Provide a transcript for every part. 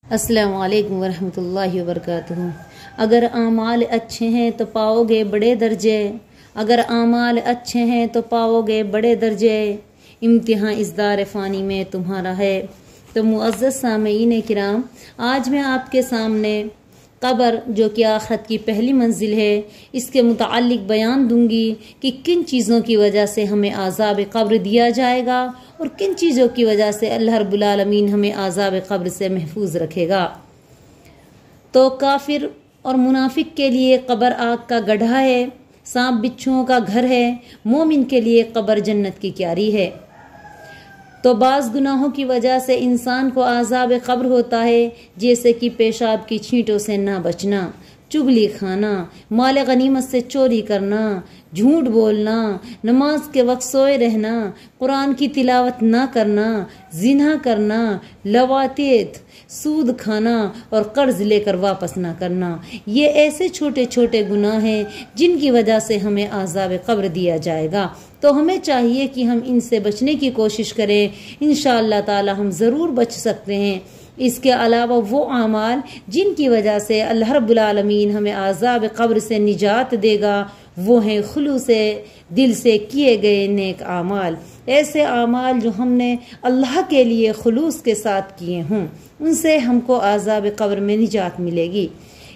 अस्सलाम वालेकुम वरहमतुल्लाहि वबरकातुहू। अगर आमाल अच्छे हैं तो पाओगे बड़े दर्जे, अगर आमाल अच्छे हैं तो पाओगे बड़े दर्जे, इम्तिहान इस दार फ़ानी में तुम्हारा है। तो मुअज़्ज़ज़ सामीईन किराम, आज मैं आपके सामने कब्र जो कि आखिरत की पहली मंजिल है, इसके मुताल्लिक बयान दूंगी कि किन चीज़ों की वजह से हमें आज़ाब कब्र दिया जाएगा और किन चीज़ों की वजह से अल्लाह रब्बुल आलमीन हमें आज़ाब कब्र से महफूज रखेगा। तो काफिर और मुनाफिक के लिए कब्र आग का गड्ढा है, सांप बिच्छुओं का घर है। मोमिन के लिए कब्र जन्नत की क्यारी है। तो बाज़ गुनाहों की वजह से इंसान को आज़ाब कब्र होता है, जैसे कि पेशाब की छींटों से ना बचना, चुगली खाना, माल गनीमत से चोरी करना, झूठ बोलना, नमाज के वक्त सोए रहना, कुरान की तिलावत ना करना, जिना करना, लवातियत, सूद खाना और कर्ज लेकर वापस ना करना। ये ऐसे छोटे छोटे गुनाह हैं जिनकी वजह से हमें आज़ाब कब्र दिया जाएगा। तो हमें चाहिए कि हम इनसे बचने की कोशिश करें। इंशाअल्लाह ताला हम ज़रूर बच सकते हैं। इसके अलावा वो आमाल जिनकी वजह से अल्लाह रब्बुल आलमीन हमें आज़ाब कब्र से निजात देगा, वो हैं खुलूस दिल से किए गए नेक आमाल। ऐसे आमाल जो हमने अल्लाह के लिए खुलूस के साथ किए हों, उनसे हमको आज़ाब कब्र में निजात मिलेगी।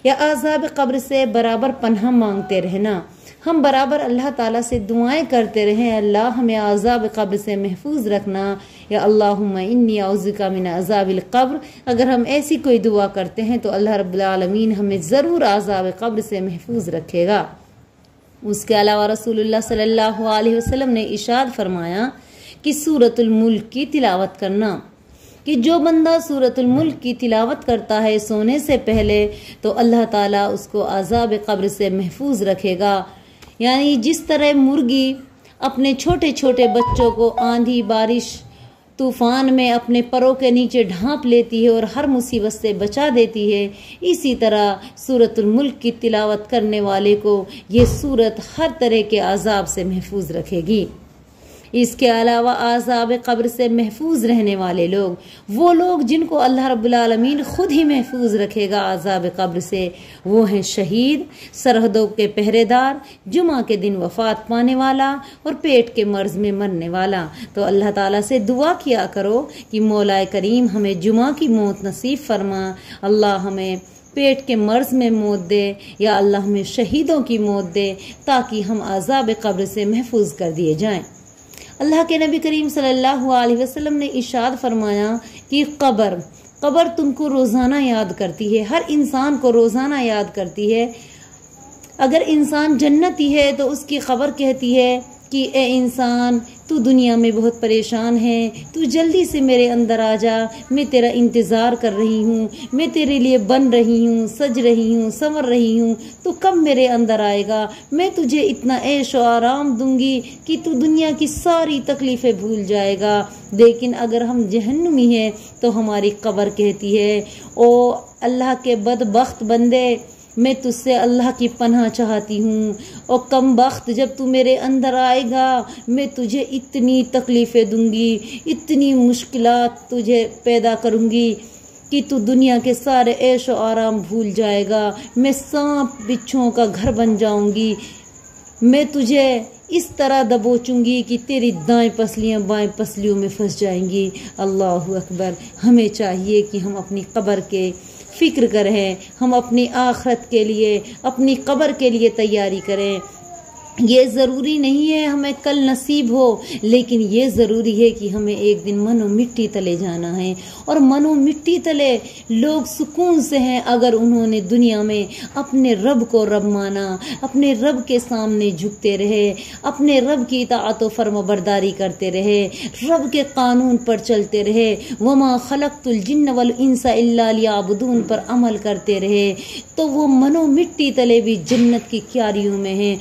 या आज़ाब कब्र से बराबर पनाह मांगते रहना, हम बराबर अल्लाह ताला से दुआएं करते रहें, अल्लाह हमें आज़ाब कब्र से महफूज रखना, या अल्लाहुम्मा इन्नी औज़ुबिका मिन अज़ाबिल कब्र। अगर हम ऐसी कोई दुआ करते हैं तो अल्लाह रब्बुल आलमीन हमें ज़रूर आज़ाब कब्र से महफूज रखेगा। उसके अलावा रसूलुल्लाह सल्लल्लाहु अलैहि वसल्लम ने इरशाद फरमाया कि सूरतुल मुल्क की तिलावत करना, कि जो बंदा सूरतुल मुल्क की तिलावत करता है सोने से पहले तो अल्लाह ताला उसको आज़ाब कब्र से महफूज रखेगा। यानी जिस तरह मुर्गी अपने छोटे छोटे बच्चों को आंधी बारिश तूफान में अपने परों के नीचे ढांप लेती है और हर मुसीबत से बचा देती है, इसी तरह सूरतुल मुल्क की तिलावत करने वाले को ये सूरत हर तरह के अजाब से महफूज रखेगी। इसके अलावा आज़ाब कब्र से महफूज रहने वाले लोग, वो लोग जिनको अल्लाह रब्बुल आलमीन खुद ही महफूज रखेगा आज़ाब कब्र से, वो हैं शहीद, सरहदों के पहरेदार, जुमा के दिन वफात पाने वाला और पेट के मर्ज में मरने वाला। तो अल्लाह ताला से दुआ किया करो कि मौला करीम हमें जुमा की मौत नसीब फरमा, अल्लाह हमें पेट के मर्ज में मौत दे, या अल्लाह हमें शहीदों की मौत दे, ताकि हम आज़ाब कब्र से महफूज कर दिए जाएं। अल्लाह के नबी करीम सल्लल्लाहु अलैहि वसल्लम ने इरशाद फरमाया कि कब्र तुमको रोज़ाना याद करती है, हर इंसान को रोज़ाना याद करती है। अगर इंसान जन्नती है तो उसकी कब्र कहती है कि ए इंसान, तू दुनिया में बहुत परेशान है, तू जल्दी से मेरे अंदर आ जा, मैं तेरा इंतज़ार कर रही हूँ, मैं तेरे लिए बन रही हूँ, सज रही हूँ, संवर रही हूँ, तू कब मेरे अंदर आएगा? मैं तुझे इतना ऐश और आराम दूंगी कि तू दुनिया की सारी तकलीफ़ें भूल जाएगा। लेकिन अगर हम जहन्नुमी हैं तो हमारी कब्र कहती है, ओ अल्लाह के बदबख्त बंदे, मैं तुझसे अल्लाह की पनाह चाहती हूँ, और कम बख्त, जब तू मेरे अंदर आएगा मैं तुझे इतनी तकलीफ़ें दूंगी, इतनी मुश्किलात तुझे पैदा करूँगी कि तू दुनिया के सारे ऐश और आराम भूल जाएगा। मैं सांप बिच्छुओं का घर बन जाऊँगी, मैं तुझे इस तरह दबोचूंगी कि तेरी दाएं पसलियां बाएं पसलियों में फंस जाएंगी। अल्लाहु अकबर। हमें चाहिए कि हम अपनी कब्र के फिक्र करें, हम अपनी आखिरत के लिए, अपनी कब्र के लिए तैयारी करें। ये ज़रूरी नहीं है हमें कल नसीब हो, लेकिन ये ज़रूरी है कि हमें एक दिन मनो मिट्टी तले जाना है। और मनो मिट्टी तले लोग सुकून से हैं अगर उन्होंने दुनिया में अपने रब को रब माना, अपने रब के सामने झुकते रहे, अपने रब की इताअत व फर्माबरदारी करते रहे, रब के कानून पर चलते रहे, वमा खलक़तुल जिन्न वल इंसा इल्ला लियअबुदून पर अमल करते रहे, तो वो मनो मिट्टी तले भी जन्नत की क्यारियों में हैं।